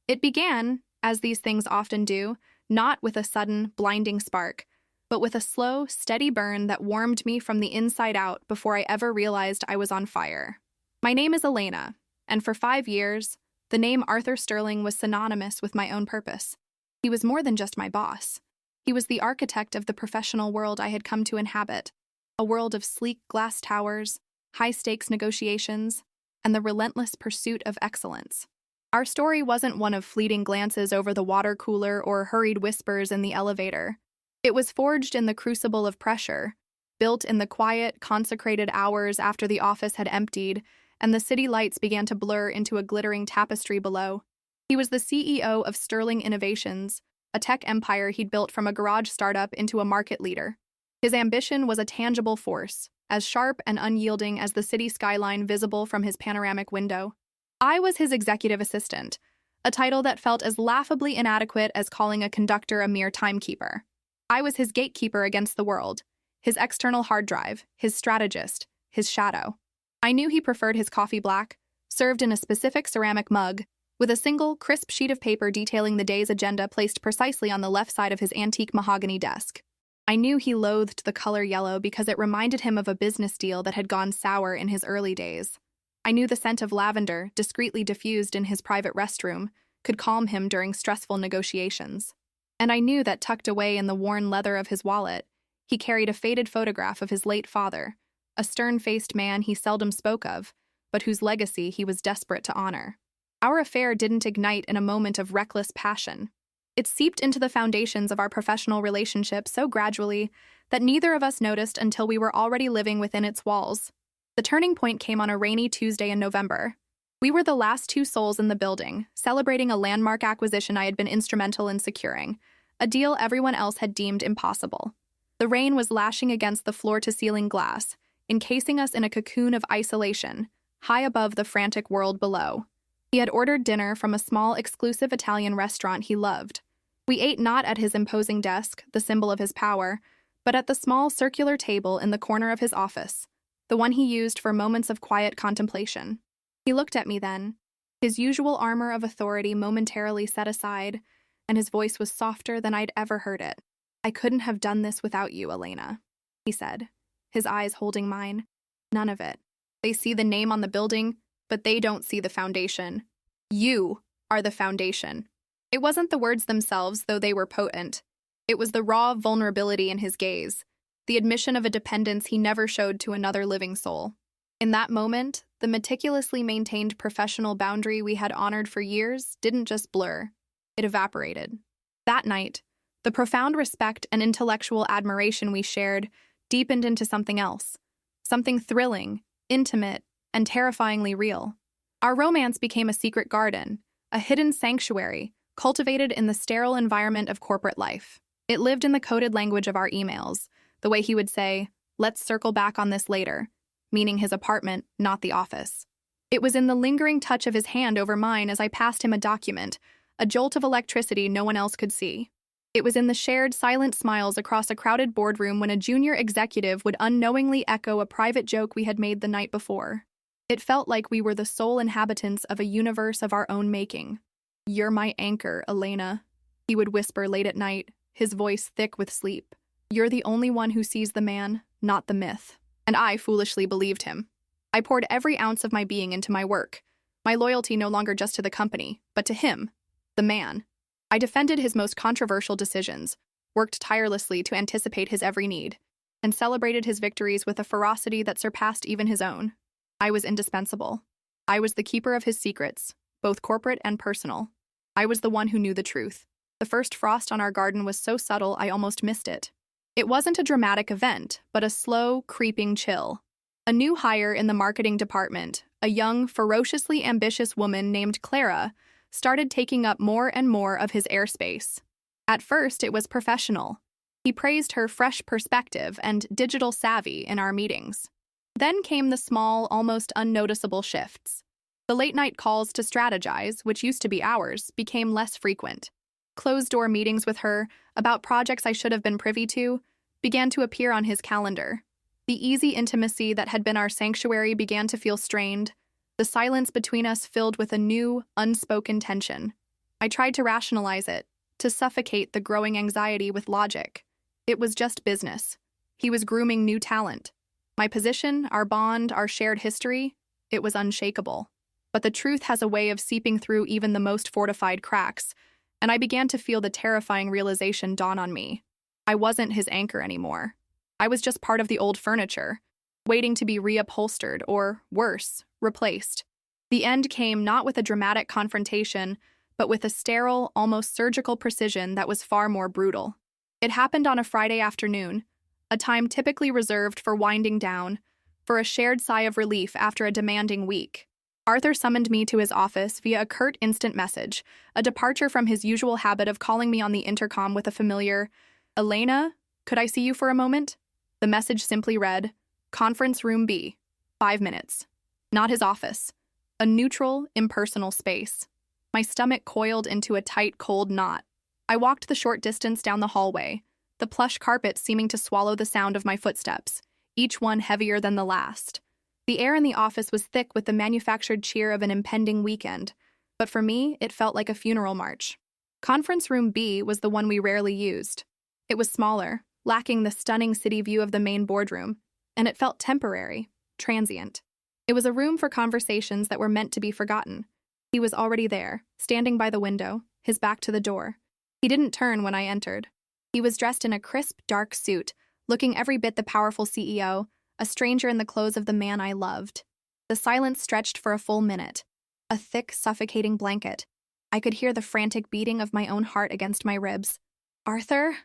It began, as these things often do, not with a sudden, blinding spark, but with a slow, steady burn that warmed me from the inside out before I ever realized I was on fire. My name is Elena, and for 5 years, the name Arthur Sterling was synonymous with my own purpose. He was more than just my boss. He was the architect of the professional world I had come to inhabit, a world of sleek glass towers, high-stakes negotiations, and the relentless pursuit of excellence. Our story wasn't one of fleeting glances over the water cooler or hurried whispers in the elevator. It was forged in the crucible of pressure, built in the quiet, consecrated hours after the office had emptied and the city lights began to blur into a glittering tapestry below. He was the CEO of Sterling Innovations, a tech empire he'd built from a garage startup into a market leader. His ambition was a tangible force, as sharp and unyielding as the city skyline visible from his panoramic window. I was his executive assistant, a title that felt as laughably inadequate as calling a conductor a mere timekeeper. I was his gatekeeper against the world, his external hard drive, his strategist, his shadow. I knew he preferred his coffee black, served in a specific ceramic mug, with a single, crisp sheet of paper detailing the day's agenda placed precisely on the left side of his antique mahogany desk. I knew he loathed the color yellow because it reminded him of a business deal that had gone sour in his early days. I knew the scent of lavender, discreetly diffused in his private restroom, could calm him during stressful negotiations. And I knew that tucked away in the worn leather of his wallet, he carried a faded photograph of his late father, a stern-faced man he seldom spoke of, but whose legacy he was desperate to honor. Our affair didn't ignite in a moment of reckless passion. It seeped into the foundations of our professional relationship so gradually that neither of us noticed until we were already living within its walls. The turning point came on a rainy Tuesday in November. We were the last 2 souls in the building, celebrating a landmark acquisition I had been instrumental in securing, a deal everyone else had deemed impossible. The rain was lashing against the floor-to-ceiling glass, encasing us in a cocoon of isolation, high above the frantic world below. He had ordered dinner from a small, exclusive Italian restaurant he loved. We ate not at his imposing desk, the symbol of his power, but at the small circular table in the corner of his office, the one he used for moments of quiet contemplation. He looked at me then, his usual armor of authority momentarily set aside, and his voice was softer than I'd ever heard it. "I couldn't have done this without you, Elena," he said, his eyes holding mine. "None of it. They see the name on the building, but they don't see the foundation. You are the foundation." It wasn't the words themselves, though they were potent. It was the raw vulnerability in his gaze, the admission of a dependence he never showed to another living soul. In that moment, the meticulously maintained professional boundary we had honored for years didn't just blur, it evaporated. That night, the profound respect and intellectual admiration we shared deepened into something else, something thrilling, intimate, and terrifyingly real. Our romance became a secret garden, a hidden sanctuary, cultivated in the sterile environment of corporate life. It lived in the coded language of our emails, the way he would say, "Let's circle back on this later," meaning his apartment, not the office. It was in the lingering touch of his hand over mine as I passed him a document, a jolt of electricity no one else could see. It was in the shared silent smiles across a crowded boardroom when a junior executive would unknowingly echo a private joke we had made the night before. It felt like we were the sole inhabitants of a universe of our own making. "You're my anchor, Elena," he would whisper late at night, his voice thick with sleep. "You're the only one who sees the man, not the myth." And I foolishly believed him. I poured every ounce of my being into my work, my loyalty no longer just to the company, but to him, the man. I defended his most controversial decisions, worked tirelessly to anticipate his every need, and celebrated his victories with a ferocity that surpassed even his own. I was indispensable. I was the keeper of his secrets, both corporate and personal. I was the one who knew the truth. The first frost on our garden was so subtle I almost missed it. It wasn't a dramatic event, but a slow, creeping chill. A new hire in the marketing department, a young, ferociously ambitious woman named Clara, started taking up more and more of his airspace. At first, it was professional. He praised her fresh perspective and digital savvy in our meetings. Then came the small, almost unnoticeable shifts. The late-night calls to strategize, which used to be ours, became less frequent. Closed-door meetings with her, about projects I should have been privy to, began to appear on his calendar. The easy intimacy that had been our sanctuary began to feel strained, the silence between us filled with a new, unspoken tension. I tried to rationalize it, to suffocate the growing anxiety with logic. It was just business. He was grooming new talent. My position, our bond, our shared history, it was unshakable. But the truth has a way of seeping through even the most fortified cracks, and I began to feel the terrifying realization dawn on me. I wasn't his anchor anymore. I was just part of the old furniture, waiting to be reupholstered or, worse, replaced. The end came not with a dramatic confrontation, but with a sterile, almost surgical precision that was far more brutal. It happened on a Friday afternoon, a time typically reserved for winding down, for a shared sigh of relief after a demanding week. Arthur summoned me to his office via a curt instant message, a departure from his usual habit of calling me on the intercom with a familiar, "Elena, could I see you for a moment?" The message simply read, "Conference Room B, 5 minutes." Not his office. A neutral, impersonal space. My stomach coiled into a tight, cold knot. I walked the short distance down the hallway, the plush carpet seeming to swallow the sound of my footsteps, each one heavier than the last. The air in the office was thick with the manufactured cheer of an impending weekend, but for me, it felt like a funeral march. Conference Room B was the one we rarely used. It was smaller, lacking the stunning city view of the main boardroom, and it felt temporary, transient. It was a room for conversations that were meant to be forgotten. He was already there, standing by the window, his back to the door. He didn't turn when I entered. He was dressed in a crisp, dark suit, looking every bit the powerful CEO, a stranger in the clothes of the man I loved. The silence stretched for a full minute. A thick, suffocating blanket. I could hear the frantic beating of my own heart against my ribs. "Arthur?"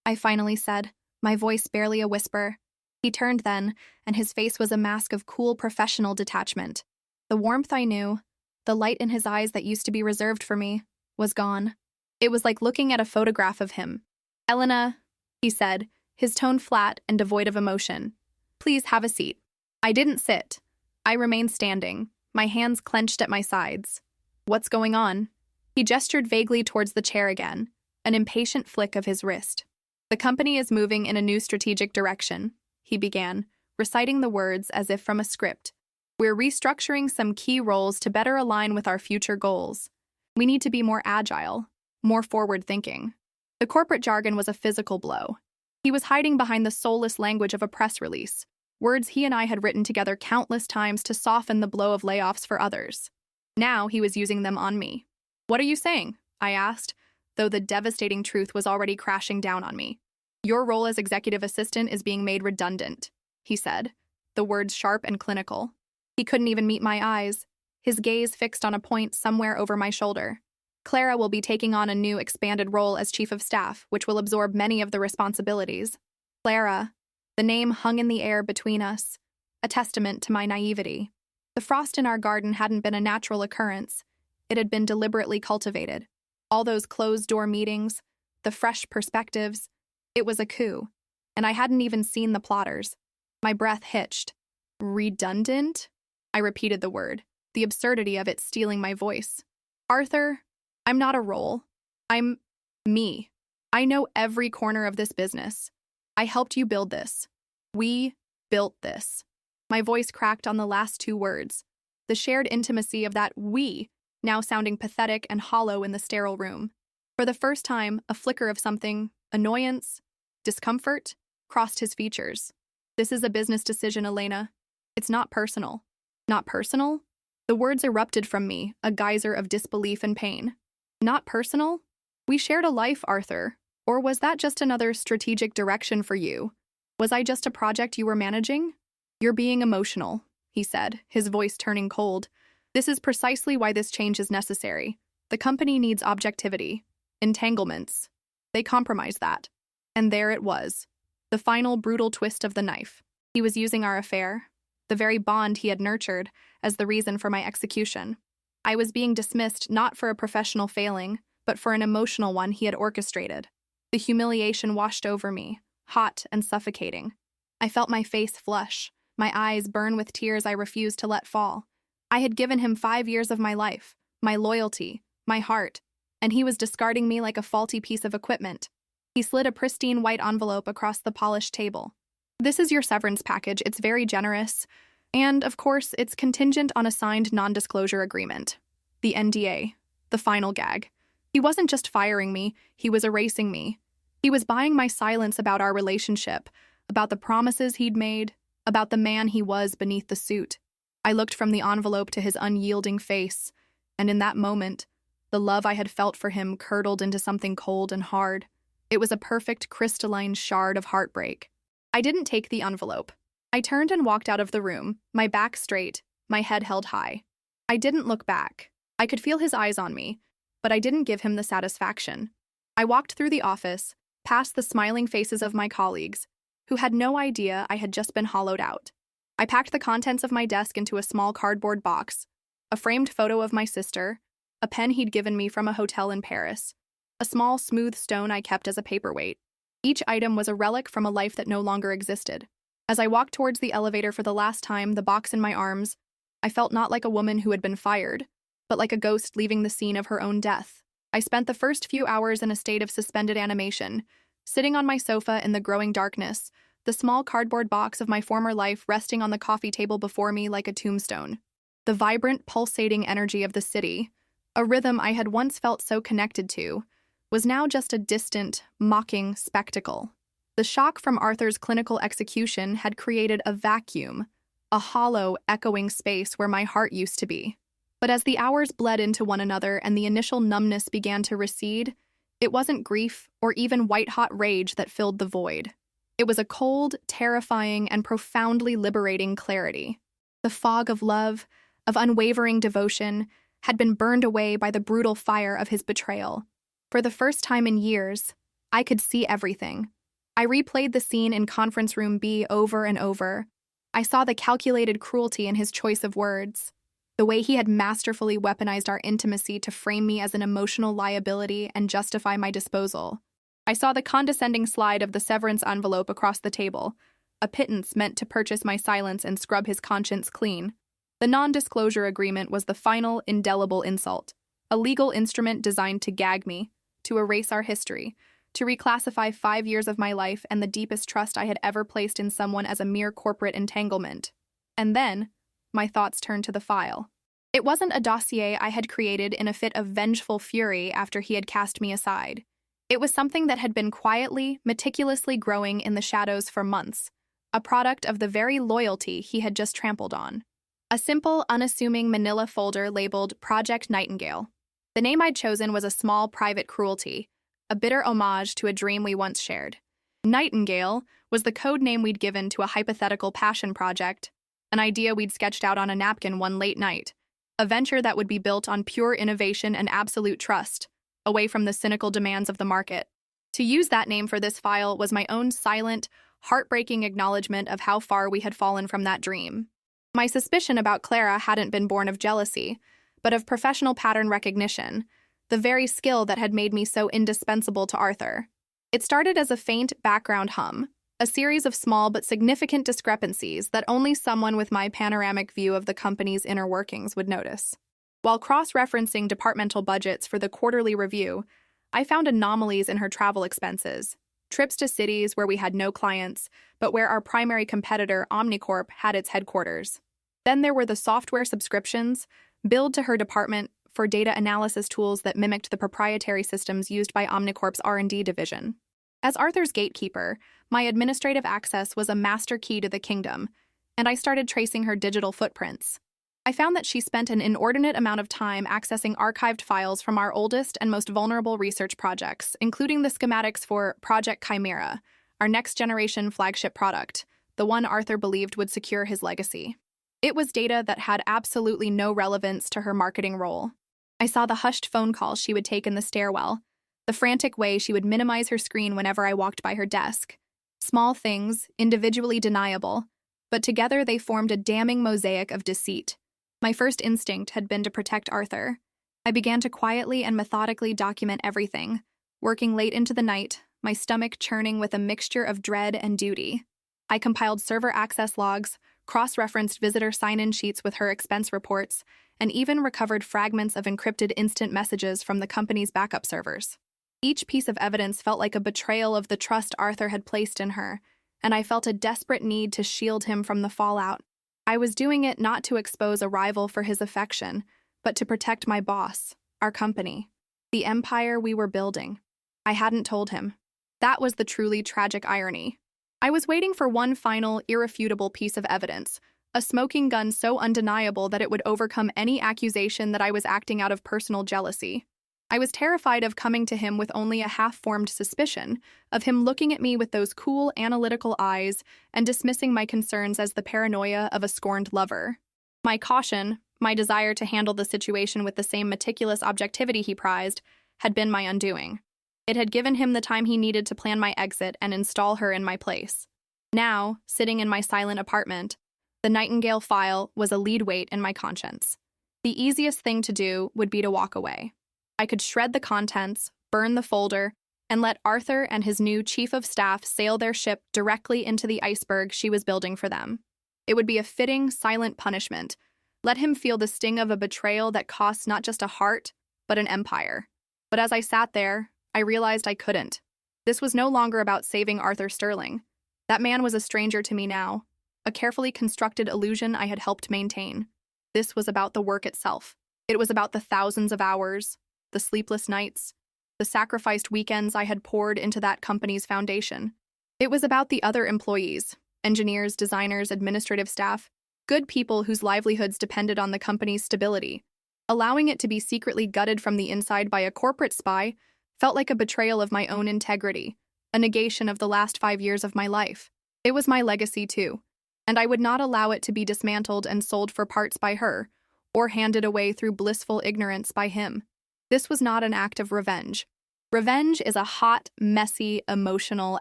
I finally said, my voice barely a whisper. He turned then, and his face was a mask of cool professional detachment. The warmth I knew, the light in his eyes that used to be reserved for me, was gone. It was like looking at a photograph of him. "Elena," he said, his tone flat and devoid of emotion. "Please have a seat." I didn't sit. I remained standing, my hands clenched at my sides. "What's going on?" He gestured vaguely towards the chair again, an impatient flick of his wrist. "The company is moving in a new strategic direction," he began, reciting the words as if from a script. "We're restructuring some key roles to better align with our future goals. We need to be more agile, more forward-thinking." The corporate jargon was a physical blow. He was hiding behind the soulless language of a press release, words he and I had written together countless times to soften the blow of layoffs for others. Now he was using them on me. "What are you saying?" I asked, though the devastating truth was already crashing down on me. "Your role as executive assistant is being made redundant," he said, the words sharp and clinical. He couldn't even meet my eyes, his gaze fixed on a point somewhere over my shoulder. "Clara will be taking on a new expanded role as chief of staff, which will absorb many of the responsibilities." Clara. The name hung in the air between us, a testament to my naivety. The frost in our garden hadn't been a natural occurrence. It had been deliberately cultivated. All those closed-door meetings, the fresh perspectives, it was a coup, and I hadn't even seen the plotters. My breath hitched. "Redundant?" I repeated the word, the absurdity of it stealing my voice. "Arthur, I'm not a role. I'm me. I know every corner of this business. I helped you build this. We built this." My voice cracked on the last two words, the shared intimacy of that "we" now sounding pathetic and hollow in the sterile room. For the first time, a flicker of something, annoyance, discomfort, crossed his features. "This is a business decision, Elena. It's not personal." "Not personal?" The words erupted from me, a geyser of disbelief and pain. "Not personal? We shared a life, Arthur. Or was that just another strategic direction for you? Was I just a project you were managing?" "You're being emotional," he said, his voice turning cold. "This is precisely why this change is necessary. The company needs objectivity. Entanglements. They compromise that." And there it was, the final brutal twist of the knife. He was using our affair, the very bond he had nurtured, as the reason for my execution. I was being dismissed not for a professional failing, but for an emotional one he had orchestrated. The humiliation washed over me, hot and suffocating. I felt my face flush, my eyes burn with tears I refused to let fall. I had given him 5 years of my life, my loyalty, my heart, and he was discarding me like a faulty piece of equipment. He slid a pristine white envelope across the polished table. "This is your severance package. It's very generous. And, of course, it's contingent on a signed non-disclosure agreement. The NDA. The final gag." He wasn't just firing me, he was erasing me. He was buying my silence about our relationship, about the promises he'd made, about the man he was beneath the suit. I looked from the envelope to his unyielding face, and in that moment, the love I had felt for him curdled into something cold and hard. It was a perfect crystalline shard of heartbreak. I didn't take the envelope. I turned and walked out of the room, my back straight, my head held high. I didn't look back. I could feel his eyes on me, but I didn't give him the satisfaction. I walked through the office, past the smiling faces of my colleagues, who had no idea I had just been hollowed out. I packed the contents of my desk into a small cardboard box, a framed photo of my sister, a pen he'd given me from a hotel in Paris, a small smooth stone I kept as a paperweight. Each item was a relic from a life that no longer existed. As I walked towards the elevator for the last time, the box in my arms, I felt not like a woman who had been fired, but like a ghost leaving the scene of her own death. I spent the first few hours in a state of suspended animation, sitting on my sofa in the growing darkness, the small cardboard box of my former life resting on the coffee table before me like a tombstone. The vibrant, pulsating energy of the city, a rhythm I had once felt so connected to, was now just a distant, mocking spectacle. The shock from Arthur's clinical execution had created a vacuum, a hollow, echoing space where my heart used to be. But as the hours bled into one another and the initial numbness began to recede, it wasn't grief or even white-hot rage that filled the void. It was a cold, terrifying, and profoundly liberating clarity. The fog of love, of unwavering devotion, had been burned away by the brutal fire of his betrayal. For the first time in years, I could see everything. I replayed the scene in Conference Room B over and over. I saw the calculated cruelty in his choice of words, the way he had masterfully weaponized our intimacy to frame me as an emotional liability and justify my disposal. I saw the condescending slide of the severance envelope across the table, a pittance meant to purchase my silence and scrub his conscience clean. The non-disclosure agreement was the final, indelible insult, a legal instrument designed to gag me, to erase our history, to reclassify 5 years of my life and the deepest trust I had ever placed in someone as a mere corporate entanglement. And then, my thoughts turned to the file. It wasn't a dossier I had created in a fit of vengeful fury after he had cast me aside. It was something that had been quietly, meticulously growing in the shadows for months, a product of the very loyalty he had just trampled on. A simple, unassuming manila folder labeled Project Nightingale. The name I'd chosen was a small private cruelty, a bitter homage to a dream we once shared. Nightingale was the code name we'd given to a hypothetical passion project, an idea we'd sketched out on a napkin one late night, a venture that would be built on pure innovation and absolute trust, away from the cynical demands of the market. To use that name for this file was my own silent, heartbreaking acknowledgement of how far we had fallen from that dream. My suspicion about Clara hadn't been born of jealousy, but of professional pattern recognition, the very skill that had made me so indispensable to Arthur. It started as a faint background hum, a series of small but significant discrepancies that only someone with my panoramic view of the company's inner workings would notice. While cross-referencing departmental budgets for the quarterly review, I found anomalies in her travel expenses, trips to cities where we had no clients, but where our primary competitor, Omnicorp, had its headquarters. Then there were the software subscriptions, billed to her department for data analysis tools that mimicked the proprietary systems used by Omnicorp's R&D division. As Arthur's gatekeeper, my administrative access was a master key to the kingdom, and I started tracing her digital footprints. I found that she spent an inordinate amount of time accessing archived files from our oldest and most vulnerable research projects, including the schematics for Project Chimera, our next-generation flagship product, the one Arthur believed would secure his legacy. It was data that had absolutely no relevance to her marketing role. I saw the hushed phone calls she would take in the stairwell, the frantic way she would minimize her screen whenever I walked by her desk. Small things, individually deniable, but together they formed a damning mosaic of deceit. My first instinct had been to protect Arthur. I began to quietly and methodically document everything, working late into the night, my stomach churning with a mixture of dread and duty. I compiled server access logs, cross-referenced visitor sign-in sheets with her expense reports, and even recovered fragments of encrypted instant messages from the company's backup servers. Each piece of evidence felt like a betrayal of the trust Arthur had placed in her, and I felt a desperate need to shield him from the fallout. I was doing it not to expose a rival for his affection, but to protect my boss, our company. The empire we were building. I hadn't told him. That was the truly tragic irony. I was waiting for one final, irrefutable piece of evidence, a smoking gun so undeniable that it would overcome any accusation that I was acting out of personal jealousy. I was terrified of coming to him with only a half-formed suspicion, of him looking at me with those cool, analytical eyes and dismissing my concerns as the paranoia of a scorned lover. My caution, my desire to handle the situation with the same meticulous objectivity he prized, had been my undoing. It had given him the time he needed to plan my exit and install her in my place. Now, sitting in my silent apartment, the Nightingale file was a lead weight in my conscience. The easiest thing to do would be to walk away. I could shred the contents, burn the folder, and let Arthur and his new chief of staff sail their ship directly into the iceberg she was building for them. It would be a fitting, silent punishment. Let him feel the sting of a betrayal that costs not just a heart, but an empire. But as I sat there, I realized I couldn't. This was no longer about saving Arthur Sterling. That man was a stranger to me now, a carefully constructed illusion I had helped maintain. This was about the work itself. It was about the thousands of hours, the sleepless nights, the sacrificed weekends I had poured into that company's foundation. It was about the other employees, engineers, designers, administrative staff, good people whose livelihoods depended on the company's stability. Allowing it to be secretly gutted from the inside by a corporate spy felt like a betrayal of my own integrity, a negation of the last 5 years of my life. It was my legacy, too, and I would not allow it to be dismantled and sold for parts by her, or handed away through blissful ignorance by him. This was not an act of revenge. Revenge is a hot, messy, emotional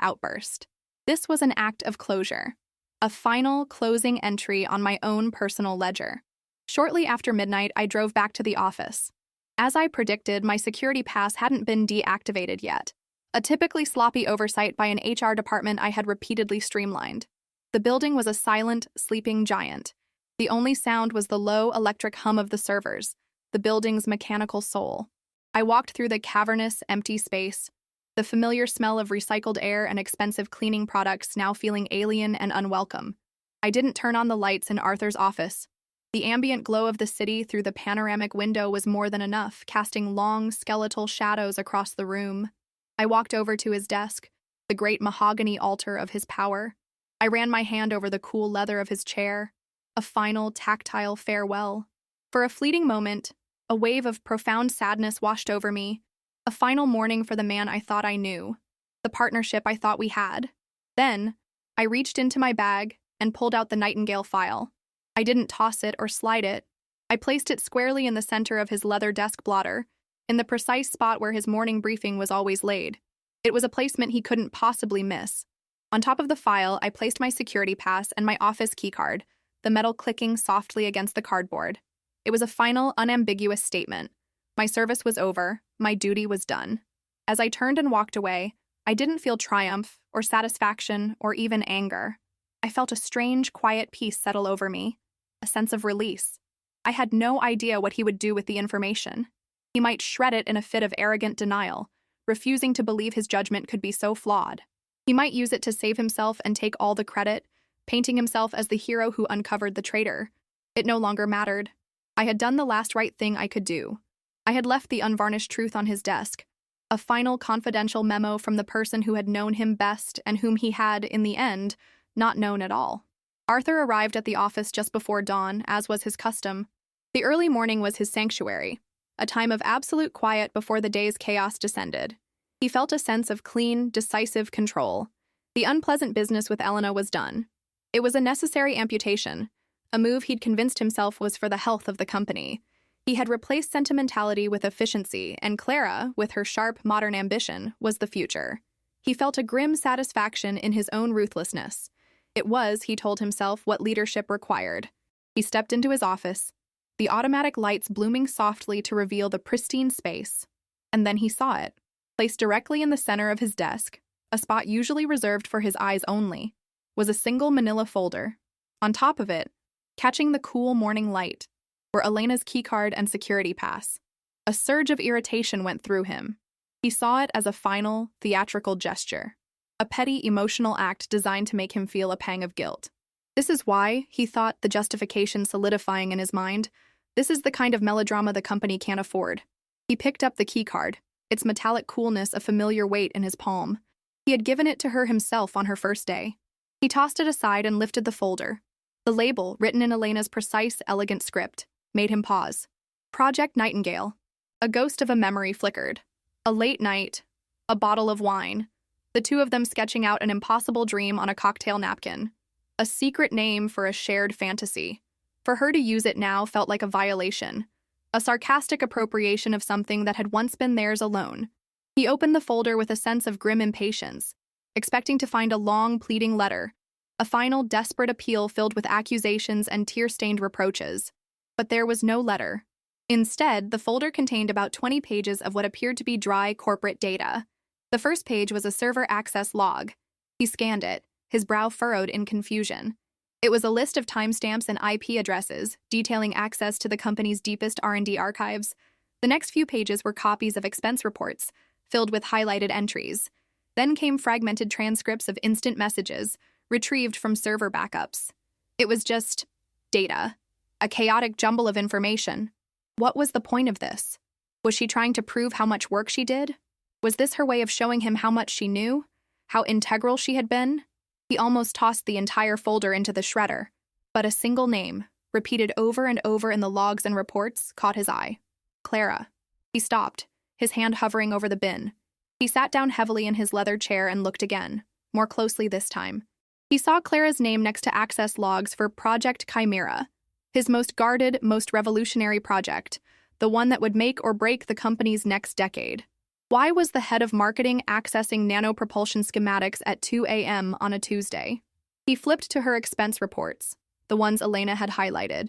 outburst. This was an act of closure, a final closing entry on my own personal ledger. Shortly after midnight, I drove back to the office. As I predicted, my security pass hadn't been deactivated yet, a typically sloppy oversight by an HR department I had repeatedly streamlined. The building was a silent, sleeping giant. The only sound was the low electric hum of the servers, the building's mechanical soul. I walked through the cavernous, empty space, the familiar smell of recycled air and expensive cleaning products now feeling alien and unwelcome. I didn't turn on the lights in Arthur's office. The ambient glow of the city through the panoramic window was more than enough, casting long, skeletal shadows across the room. I walked over to his desk, the great mahogany altar of his power. I ran my hand over the cool leather of his chair, a final, tactile farewell. For a fleeting moment, a wave of profound sadness washed over me, a final mourning for the man I thought I knew, the partnership I thought we had. Then, I reached into my bag and pulled out the Nightingale file. I didn't toss it or slide it. I placed it squarely in the center of his leather desk blotter, in the precise spot where his morning briefing was always laid. It was a placement he couldn't possibly miss. On top of the file, I placed my security pass and my office keycard, the metal clicking softly against the cardboard. It was a final, unambiguous statement. My service was over, my duty was done. As I turned and walked away, I didn't feel triumph or satisfaction or even anger. I felt a strange, quiet peace settle over me, a sense of release. I had no idea what he would do with the information. He might shred it in a fit of arrogant denial, refusing to believe his judgment could be so flawed. He might use it to save himself and take all the credit, painting himself as the hero who uncovered the traitor. It no longer mattered. I had done the last right thing I could do. I had left the unvarnished truth on his desk, a final confidential memo from the person who had known him best and whom he had, in the end, not known at all. Arthur arrived at the office just before dawn, as was his custom. The early morning was his sanctuary, a time of absolute quiet before the day's chaos descended. He felt a sense of clean, decisive control. The unpleasant business with Elena was done. It was a necessary amputation, a move he'd convinced himself was for the health of the company. He had replaced sentimentality with efficiency, and Clara, with her sharp, modern ambition, was the future. He felt a grim satisfaction in his own ruthlessness. It was, he told himself, what leadership required. He stepped into his office, the automatic lights blooming softly to reveal the pristine space. And then he saw it. Placed directly in the center of his desk, a spot usually reserved for his eyes only, was a single manila folder. On top of it, catching the cool morning light, were Elena's keycard and security pass. A surge of irritation went through him. He saw it as a final, theatrical gesture, a petty emotional act designed to make him feel a pang of guilt. This is why, he thought, the justification solidifying in his mind, this is the kind of melodrama the company can't afford. He picked up the keycard, its metallic coolness a familiar weight in his palm. He had given it to her himself on her first day. He tossed it aside and lifted the folder. The label, written in Elena's precise, elegant script, made him pause. Project Nightingale. A ghost of a memory flickered. A late night. A bottle of wine. The two of them sketching out an impossible dream on a cocktail napkin. A secret name for a shared fantasy. For her to use it now felt like a violation. A sarcastic appropriation of something that had once been theirs alone. He opened the folder with a sense of grim impatience, expecting to find a long, pleading letter, a final, desperate appeal filled with accusations and tear-stained reproaches. But there was no letter. Instead, the folder contained about 20 pages of what appeared to be dry corporate data. The first page was a server access log. He scanned it, his brow furrowed in confusion. It was a list of timestamps and IP addresses, detailing access to the company's deepest R&D archives. The next few pages were copies of expense reports, filled with highlighted entries. Then came fragmented transcripts of instant messages, retrieved from server backups. It was just data, a chaotic jumble of information. What was the point of this? Was she trying to prove how much work she did? Was this her way of showing him how much she knew? How integral she had been? He almost tossed the entire folder into the shredder. But a single name, repeated over and over in the logs and reports, caught his eye. Clara. He stopped, his hand hovering over the bin. He sat down heavily in his leather chair and looked again, more closely this time. He saw Clara's name next to access logs for Project Chimera, his most guarded, most revolutionary project, the one that would make or break the company's next decade. Why was the head of marketing accessing nanopropulsion schematics at 2 a.m. on a Tuesday? He flipped to her expense reports, the ones Elena had highlighted.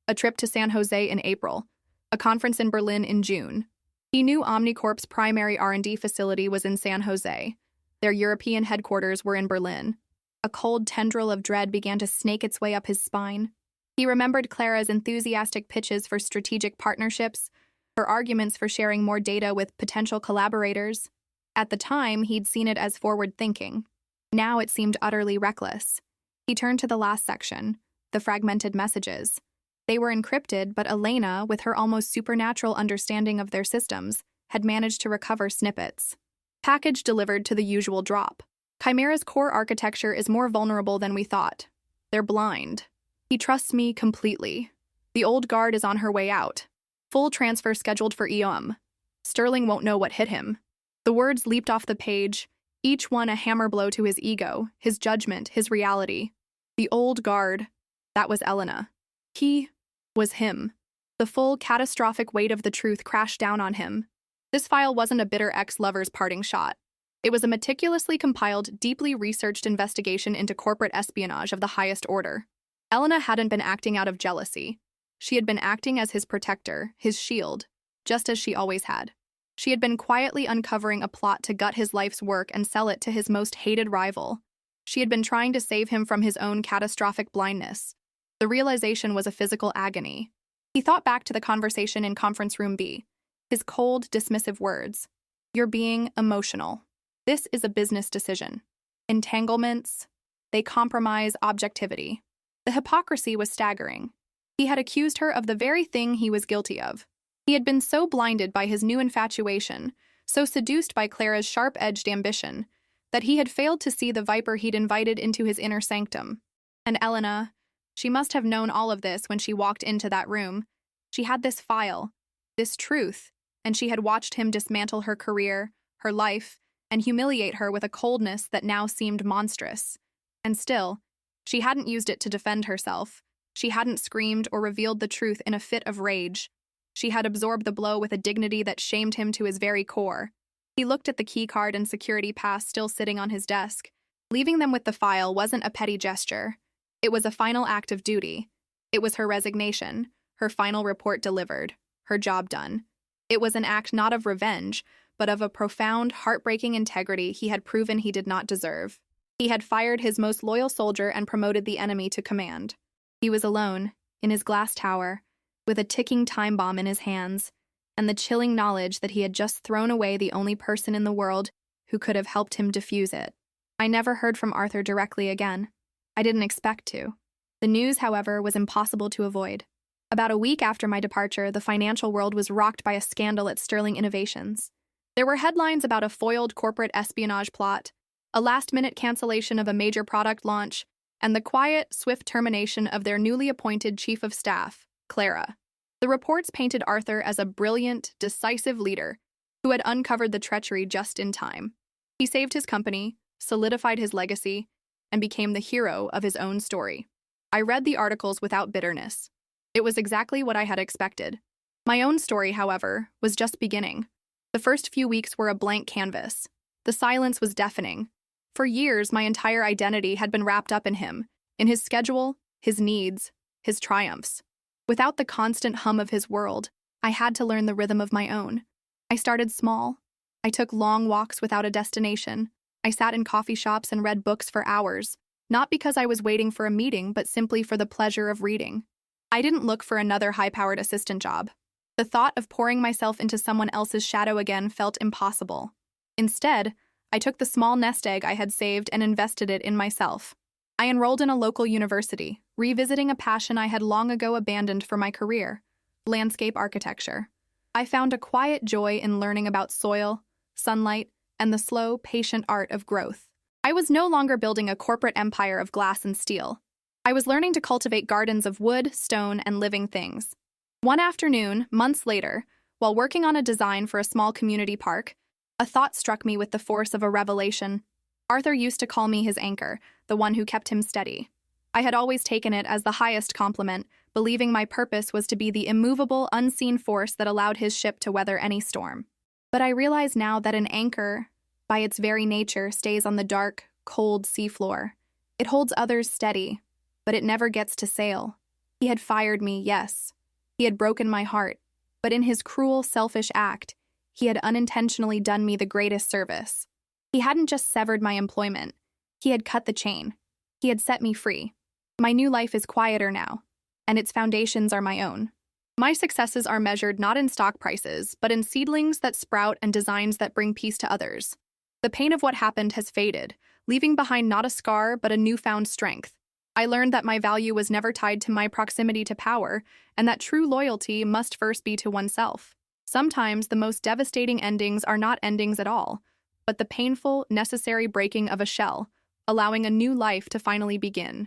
A trip to San Jose in April, a conference in Berlin in June. He knew Omnicorp's primary R&D facility was in San Jose. Their European headquarters were in Berlin. A cold tendril of dread began to snake its way up his spine. He remembered Clara's enthusiastic pitches for strategic partnerships, her arguments for sharing more data with potential collaborators. At the time, he'd seen it as forward-thinking. Now it seemed utterly reckless. He turned to the last section, the fragmented messages. They were encrypted, but Elena, with her almost supernatural understanding of their systems, had managed to recover snippets. Package delivered to the usual drop. Chimera's core architecture is more vulnerable than we thought. They're blind. He trusts me completely. The old guard is on her way out. Full transfer scheduled for EOM. Sterling won't know what hit him. The words leaped off the page, each one a hammer blow to his ego, his judgment, his reality. The old guard. That was Elena. He was him. The full, catastrophic weight of the truth crashed down on him. This file wasn't a bitter ex-lover's parting shot. It was a meticulously compiled, deeply researched investigation into corporate espionage of the highest order. Elena hadn't been acting out of jealousy. She had been acting as his protector, his shield, just as she always had. She had been quietly uncovering a plot to gut his life's work and sell it to his most hated rival. She had been trying to save him from his own catastrophic blindness. The realization was a physical agony. He thought back to the conversation in Conference Room B. His cold, dismissive words. You're being emotional. This is a business decision. Entanglements, they compromise objectivity. The hypocrisy was staggering. He had accused her of the very thing he was guilty of. He had been so blinded by his new infatuation, so seduced by Clara's sharp-edged ambition, that he had failed to see the viper he'd invited into his inner sanctum. And Elena, she must have known all of this when she walked into that room. She had this file, this truth, and she had watched him dismantle her career, her life, and humiliate her with a coldness that now seemed monstrous. And still, she hadn't used it to defend herself. She hadn't screamed or revealed the truth in a fit of rage. She had absorbed the blow with a dignity that shamed him to his very core. He looked at the keycard and security pass still sitting on his desk. Leaving them with the file wasn't a petty gesture. It was a final act of duty. It was her resignation, her final report delivered, her job done. It was an act not of revenge, but of a profound, heartbreaking integrity he had proven he did not deserve. He had fired his most loyal soldier and promoted the enemy to command. He was alone, in his glass tower, with a ticking time bomb in his hands, and the chilling knowledge that he had just thrown away the only person in the world who could have helped him defuse it. I never heard from Arthur directly again. I didn't expect to. The news, however, was impossible to avoid. About a week after my departure, the financial world was rocked by a scandal at Sterling Innovations. There were headlines about a foiled corporate espionage plot, a last-minute cancellation of a major product launch, and the quiet, swift termination of their newly appointed chief of staff, Clara. The reports painted Arthur as a brilliant, decisive leader who had uncovered the treachery just in time. He saved his company, solidified his legacy, and became the hero of his own story. I read the articles without bitterness. It was exactly what I had expected. My own story, however, was just beginning. The first few weeks were a blank canvas. The silence was deafening. For years, my entire identity had been wrapped up in him, in his schedule, his needs, his triumphs. Without the constant hum of his world, I had to learn the rhythm of my own. I started small. I took long walks without a destination. I sat in coffee shops and read books for hours, not because I was waiting for a meeting, but simply for the pleasure of reading. I didn't look for another high-powered assistant job. The thought of pouring myself into someone else's shadow again felt impossible. Instead, I took the small nest egg I had saved and invested it in myself. I enrolled in a local university, revisiting a passion I had long ago abandoned for my career: landscape architecture. I found a quiet joy in learning about soil, sunlight, and the slow, patient art of growth. I was no longer building a corporate empire of glass and steel. I was learning to cultivate gardens of wood, stone, and living things. One afternoon, months later, while working on a design for a small community park, a thought struck me with the force of a revelation. Arthur used to call me his anchor, the one who kept him steady. I had always taken it as the highest compliment, believing my purpose was to be the immovable, unseen force that allowed his ship to weather any storm. But I realize now that an anchor, by its very nature, stays on the dark, cold seafloor. It holds others steady, but it never gets to sail. He had fired me, yes. He had broken my heart, but in his cruel, selfish act, he had unintentionally done me the greatest service. He hadn't just severed my employment. He had cut the chain. He had set me free. My new life is quieter now, and its foundations are my own. My successes are measured not in stock prices, but in seedlings that sprout and designs that bring peace to others. The pain of what happened has faded, leaving behind not a scar, but a newfound strength. I learned that my value was never tied to my proximity to power, and that true loyalty must first be to oneself. Sometimes the most devastating endings are not endings at all, but the painful, necessary breaking of a shell, allowing a new life to finally begin.